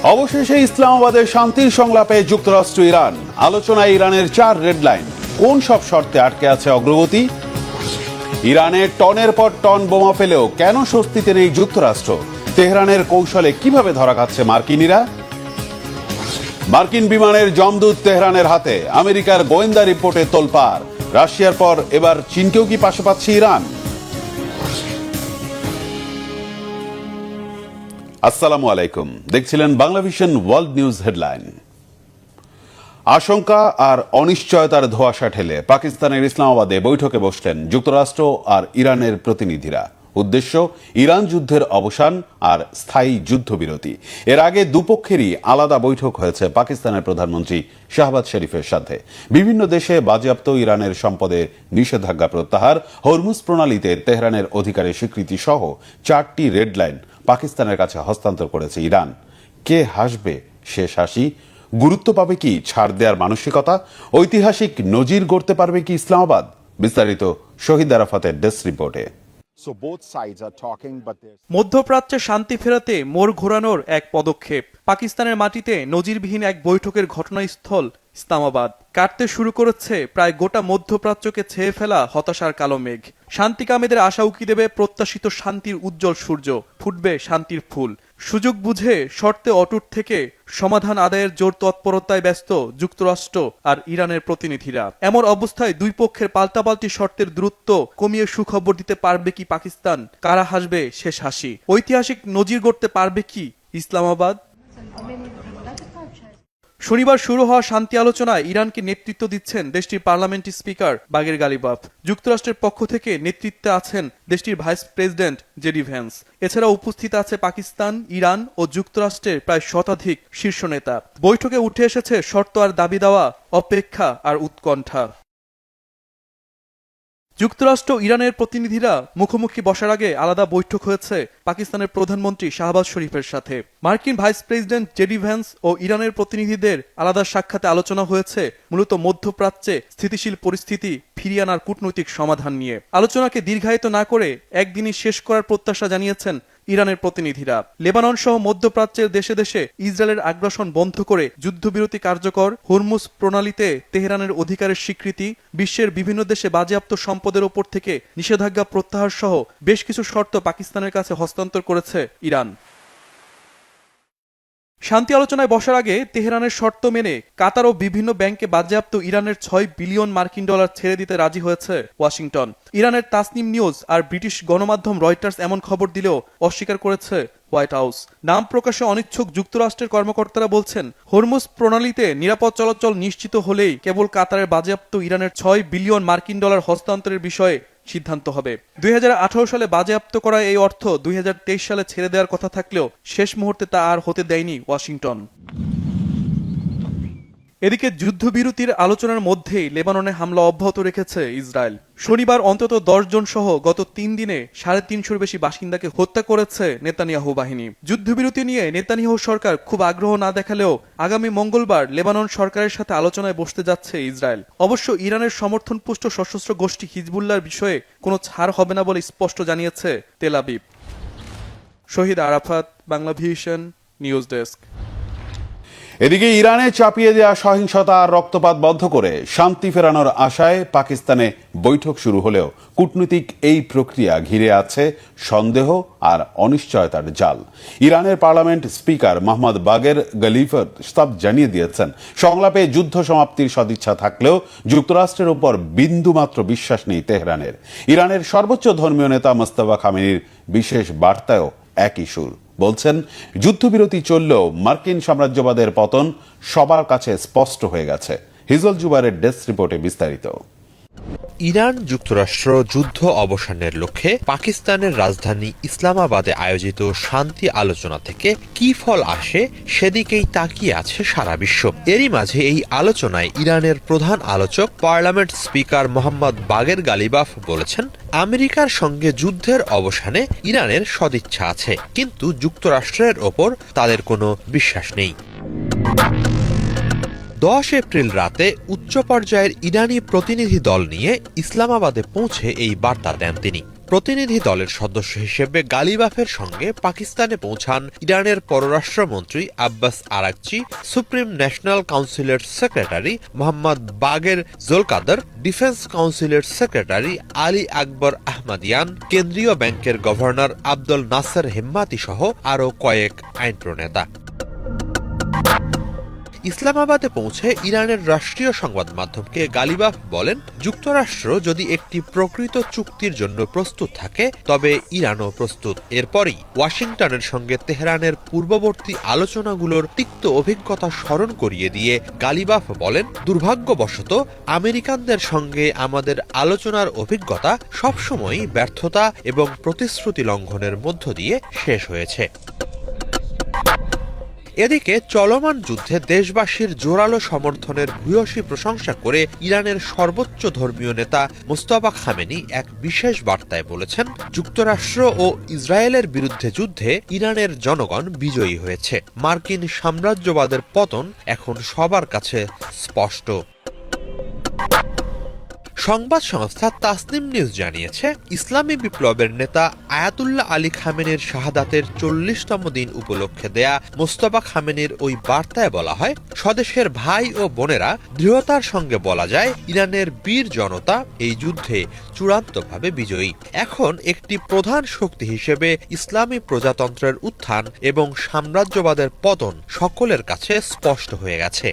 অবশেষে ইসলামাবাদের শান্তির সংলাপে যুক্তরাষ্ট্র ইরান আলোচনায় ইরানের 4 রেড লাইন। কোন সব শর্তে আটকে আছে অগ্রগতি? ইরানে টনের পর টন বোমা ফেলেও কেন স্বস্তিতে নেই যুক্তরাষ্ট্র? তেহরানের কৌশলে কিভাবে ধরা খাচ্ছে মার্কিনীরা? মার্কিন বিমানের জমদূত তেহরানের হাতে, আমেরিকার গোয়েন্দা রিপোর্টে তোলপাড়। রাশিয়ার পর এবার চীনকেও কি পাশে পাচ্ছে ইরান? আসসালামু আলাইকুম, দেখছিলেন বাংলাভিশন ওয়ার্ল্ড নিউজ হেডলাইন। আশঙ্কা আর অনিশ্চয়তার ধোঁয়াশা ঠেলে পাকিস্তানের ইসলামাবাদে বৈঠকে বসলেন যুক্তরাষ্ট্র আর ইরানের প্রতিনিধিরা। উদ্দেশ্য ইরান যুদ্ধের অবসান আর স্থায়ী যুদ্ধবিরতি। এর আগে দুপক্ষেরই আলাদা বৈঠক হয়েছে পাকিস্তানের প্রধানমন্ত্রী শাহবাজ শরীফের সাথে। বিভিন্ন দেশে বাজেয়াপ্ত ইরানের সম্পদে নিষেধাজ্ঞা প্রত্যাহার, হরমুজ প্রণালীতে তেহরানের অধিকারের স্বীকৃতি সহ 4টি রেড লাইন পাকিস্তানের কাছে হস্তান্তর করেছে ইরান। কে হাসবে শেষ হাসি? গুরুত্ব পাবে কি ছাড় দেওয়ার মানসিকতা? ঐতিহাসিক নজির গড়তে পারবে কি ইসলামাবাদ? বিস্তারিত শহীদ আরাফাতের ডেস্ক রিপোর্টে। মধ্যপ্রাচ্যে শান্তি ফেরাতে মোড় ঘোরানোর এক পদক্ষেপ। পাকিস্তানের মাটিতে নজিরবিহীন এক বৈঠকের ঘটনাস্থল ইসলামাবাদ। কাটতে শুরু করেছে প্রায় গোটা মধ্যপ্রাচ্যকে ছেয়ে ফেলা হতাশার কালো মেঘ। শান্তিকামীদের আশা উকি দেবে প্রত্যাশিত শান্তির উজ্জ্বল সূর্য, ফুটবে শান্তির ফুল। সুযোগ বুঝে শর্তে অটুট থেকে সমাধান আদায়ের জোর তৎপরতায় ব্যস্ত যুক্তরাষ্ট্র আর ইরানের প্রতিনিধিরা। এমন অবস্থায় দুই পক্ষের পাল্টাপাল্টি শর্তের দূরত্ব কমিয়ে সুখবর দিতে পারবে কি পাকিস্তান? কারা হাসবে শেষ হাসি? ঐতিহাসিক নজির গড়তে পারবে কি ইসলামাবাদ? শনিবার শুরু হওয়া শান্তি আলোচনায় ইরানকে নেতৃত্ব দিচ্ছেন দেশটির পার্লামেন্টারি স্পিকার বাগের গালিবাফ। যুক্তরাষ্ট্রের পক্ষ থেকে নেতৃত্বে আছেন দেশটির ভাইস প্রেসিডেন্ট জেডি ভ্যান্স। এছাড়া উপস্থিত আছে পাকিস্তান, ইরান ও যুক্তরাষ্ট্রের প্রায় শতাধিক শীর্ষ নেতা। বৈঠকে উঠে এসেছে শর্ত আর দাবি দেওয়া, অপেক্ষা আর উৎকণ্ঠা। যুক্তরাষ্ট্র ইরানের প্রতিনিধিরা মুখোমুখি বসার আগে আলাদা বৈঠক হয়েছে পাকিস্তানের প্রধানমন্ত্রী শাহবাজ শরীফের সাথে। মার্কিন ভাইস প্রেসিডেন্ট জেডি ভ্যান্স ও ইরানের প্রতিনিধিদের আলাদা সাক্ষাতে আলোচনা হয়েছে মূলত মধ্যপ্রাচ্যে স্থিতিশীল পরিস্থিতি ফিরিয়ে আনার কূটনৈতিক সমাধান নিয়ে। আলোচনাকে দীর্ঘায়িত না করে একদিনই শেষ করার প্রত্যাশা জানিয়েছেন ইরানের প্রতিনিধিরা। লেবানন সহ মধ্যপ্রাচ্যের দেশে দেশে ইসরায়েলের আগ্রাসন বন্ধ করে যুদ্ধবিরতি কার্যকর, হরমুজ প্রণালীতে তেহরানের অধিকারের স্বীকৃতি, বিশ্বের বিভিন্ন দেশে বাজেয়াপ্ত সম্পদের ওপর থেকে নিষেধাজ্ঞা প্রত্যাহার সহ বেশ কিছু শর্ত পাকিস্তানের কাছে হস্তান্তর করেছে ইরান। শান্তি আলোচনায় বসার আগে তেহরানের শর্ত মেনে কাতার ও বিভিন্ন ব্যাংকে বাজেয়াপ্ত ইরানের 6 বিলিয়ন মার্কিন ডলার ছেড়ে দিতে রাজি হয়েছে ওয়াশিংটন। ইরানের তাসনিম নিউজ আর ব্রিটিশ গণমাধ্যম রয়টার্স এমন খবর দিলেও অস্বীকার করেছে হোয়াইট হাউস। নাম প্রকাশে অনিচ্ছুক যুক্তরাষ্ট্রের কর্মকর্তারা বলছেন, হরমুজ প্রণালীতে নিরাপদ চলাচল নিশ্চিত হলেই কেবল কাতারের বাজেয়াপ্ত ইরানের 6 বিলিয়ন মার্কিন ডলার হস্তান্তরের বিষয়ে সিদ্ধান্ত হবে। 2018 সালে বাজেয়াপ্ত করা এই অর্থ 2023 সালে ছেড়ে দেওয়ার কথা থাকলেও শেষ মুহূর্তে তা আর হতে দেয়নি ওয়াশিংটন। এদিকে যুদ্ধবিরতির আলোচনার মধ্যেই লেবাননে হামলা অব্যাহত রেখেছে ইসরায়েল। শনিবার অন্তত 10 জন সহ গত 3 দিনে 350-র বেশি বাসিন্দাকে হত্যা করেছে নেতানিয়াহু বাহিনী। যুদ্ধবিরতি নিয়ে নেতানিয়াহু সরকার খুব আগ্রহ না দেখালেও আগামী মঙ্গলবার লেবানন সরকারের সাথে আলোচনায় বসতে যাচ্ছে ইসরায়েল। অবশ্য ইরানের সমর্থনপুষ্ট সশস্ত্র গোষ্ঠী হিজবুল্লাহর বিষয়ে কোনো ছাড় হবে না বলে স্পষ্ট জানিয়েছে তেল আবিব। শহীদ আরাফাত, বাংলাভিশন নিউজ ডেস্ক। এদিকে ইরানে চাপিয়ে দেওয়া সহিংসতা আর রক্তপাত বন্ধ করে শান্তি ফেরানোর আশায় পাকিস্তানে বৈঠক শুরু হলেও কূটনৈতিক এই প্রক্রিয়া ঘিরে আছে সন্দেহ আর অনিশ্চয়তার জাল। ইরানের পার্লামেন্ট স্পিকার মোহাম্মদ বাগের গালিবাফ জানিয়ে দিয়েছেন, সংলাপে যুদ্ধ সমাপ্তির সদিচ্ছা থাকলেও যুক্তরাষ্ট্রের উপর বিন্দুমাত্র বিশ্বাস নেই তেহরানের। ইরানের সর্বোচ্চ ধর্মীয় নেতা মোস্তফা খামেনির বিশেষ বার্তায়ও একই সুর। বলছেন, যুদ্ধবিরতি চললেও মার্কিন সাম্রাজ্যবাদের পতন সবার কাছে স্পষ্ট হয়ে গেছে। হিজল জুবারের ডেস্ক রিপোর্টে বিস্তারিত। ইরান যুক্তরাষ্ট্র যুদ্ধ অবসানের লক্ষ্যে পাকিস্তানের রাজধানী ইসলামাবাদে আয়োজিত শান্তি আলোচনা থেকে কি ফল আসে সেদিকেই তাকিয়ে আছে সারা বিশ্ব। এরই মাঝে এই আলোচনায় ইরানের প্রধান আলোচক পার্লামেন্ট স্পিকার মোহাম্মদ বাগের গালিবাফ বলেছেন, আমেরিকার সঙ্গে যুদ্ধের অবসানে ইরানের সদিচ্ছা আছে, কিন্তু যুক্তরাষ্ট্রের ওপর তাদের কোনো বিশ্বাস নেই। 10 এপ্রিল রাতে উচ্চ পর্যায়ের ইরানি প্রতিনিধি দল নিয়ে ইসলামাবাদে পৌঁছে এই বার্তা দেন তিনি। প্রতিনিধি দলের সদস্য হিসেবে গালিবাফের সঙ্গে পাকিস্তানে পৌঁছান ইরানের পররাষ্ট্রমন্ত্রী আব্বাস আরাকচি, সুপ্রিম ন্যাশনাল কাউন্সিলের সেক্রেটারি মোহাম্মদ বাগের জোলকাদর, ডিফেন্স কাউন্সিলের সেক্রেটারি আলী আকবর আহমদিয়ান, কেন্দ্রীয় ব্যাংকের গভর্নর আব্দুল নাসের হিম্মাতি সহ আরও কয়েক আইন প্রণেতা। ইসলামাবাদে পৌঁছে ইরানের রাষ্ট্রীয় সংবাদ মাধ্যমকে গালিবাফ বলেন, যুক্তরাষ্ট্র যদি একটি প্রকৃত চুক্তির জন্য প্রস্তুত থাকে তবে ইরানও প্রস্তুত। এরপরই ওয়াশিংটনের সঙ্গে তেহরানের পূর্ববর্তী আলোচনাগুলোর তিক্ত অভিজ্ঞতা স্মরণ করিয়ে দিয়ে গালিবাফ বলেন, দুর্ভাগ্যবশত আমেরিকানদের সঙ্গে আমাদের আলোচনার অভিজ্ঞতা সবসময়ই ব্যর্থতা এবং প্রতিশ্রুতি লঙ্ঘনের মধ্য দিয়ে শেষ হয়েছে। এদিকে চলমান যুদ্ধে দেশবাসীর জোরালো সমর্থনের ভূয়সী প্রশংসা করে ইরানের সর্বোচ্চ ধর্মীয় নেতা মোস্তফা খামেনি এক বিশেষ বার্তায় বলেছেন, যুক্তরাষ্ট্র ও ইসরায়েলের বিরুদ্ধে যুদ্ধে ইরানের জনগণ বিজয়ী হয়েছে। মার্কিন সাম্রাজ্যবাদের পতন এখন সবার কাছে স্পষ্ট। সংবাদ সংস্থা তাসনিম নিউজ জানিয়েছে, ইসলামী বিপ্লবের নেতা আয়াতুল্লাহ আলী খামেনির শাহাদাতের 40তম দিন উপলক্ষে দেয়া মোস্তফা খামেনির ওই বার্তায় বলা হয়, স্বদেশের ভাই ও বোনেরা, দৃঢ়তার সঙ্গে বলা যায় ইরানের বীর জনতা এই যুদ্ধে চূড়ান্তভাবে বিজয়ী। এখন একটি প্রধান শক্তি হিসেবে ইসলামী প্রজাতন্ত্রের উত্থান এবং সাম্রাজ্যবাদের পতন সকলের কাছে স্পষ্ট হয়ে গেছে।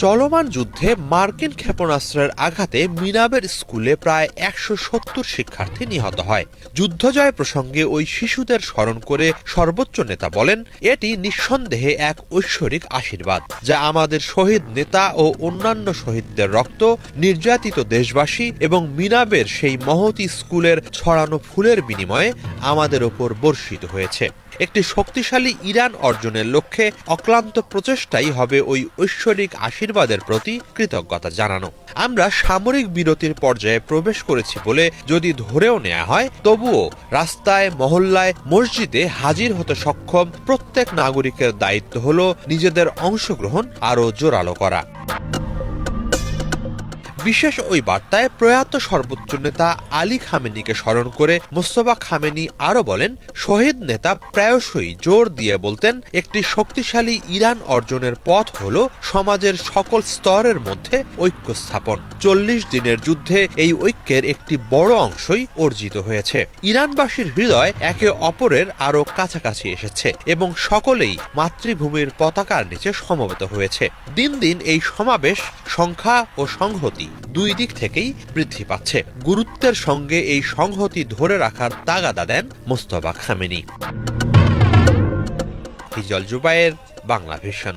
চলমান যুদ্ধে মার্কিন ক্ষেপণাস্ত্রের আঘাতে মিনাবের স্কুলে প্রায় 170 শিক্ষার্থী নিহত হয়। যুদ্ধজয় প্রসঙ্গে ওই শিশুদের স্মরণ করে সর্বোচ্চ নেতা বলেন, এটি নিঃসন্দেহে এক ঐশ্বরিক আশীর্বাদ, যা আমাদের শহীদ নেতা ও অন্যান্য শহীদদের রক্ত, নির্যাতিত দেশবাসী এবং মিনাবের সেই মহতী স্কুলের ছড়ানো ফুলের বিনিময়ে আমাদের ওপর বর্ষিত হয়েছে। একটি শক্তিশালী ইরান অর্জনের লক্ষ্যে অক্লান্ত প্রচেষ্টাই হবে ওই ঐশ্বরিক আশীর্বাদের প্রতি কৃতজ্ঞতা জানানো। আমরা সামরিক বিরতির পর্যায়ে প্রবেশ করেছি বলে যদি ধরেও নেওয়া হয়, তবুও রাস্তায়, মহল্লায়, মসজিদে হাজির হতে সক্ষম প্রত্যেক নাগরিকের দায়িত্ব হল নিজেদের অংশগ্রহণ আরও জোরালো করা। বিশেষ ওই বার্তায় প্রয়াত সর্বোচ্চ নেতা আলী খামেনিকে স্মরণ করে মোস্তফা খামেনি আরও বলেন, শহীদ নেতা প্রায়শই জোর দিয়ে বলতেন, একটি শক্তিশালী ইরান অর্জনের পথ হল সমাজের সকল স্তরের মধ্যে ঐক্য স্থাপন। 40 দিনের যুদ্ধে এই ঐক্যের একটি বড় অংশই অর্জিত হয়েছে। ইরানবাসীর হৃদয় একে অপরের আরও কাছাকাছি এসেছে এবং সকলেই মাতৃভূমির পতাকার নিচে সমবেত হয়েছে। দিন দিন এই সমাবেশ সংখ্যা ও সংহতি দুই দিক থেকেই বৃদ্ধি পাচ্ছে। গুরুত্বের সঙ্গে এই সংহতি ধরে রাখার তাগাদা দেন মোস্তফা খামেনি। হিজল জুবায়ের, বাংলা ভিশন।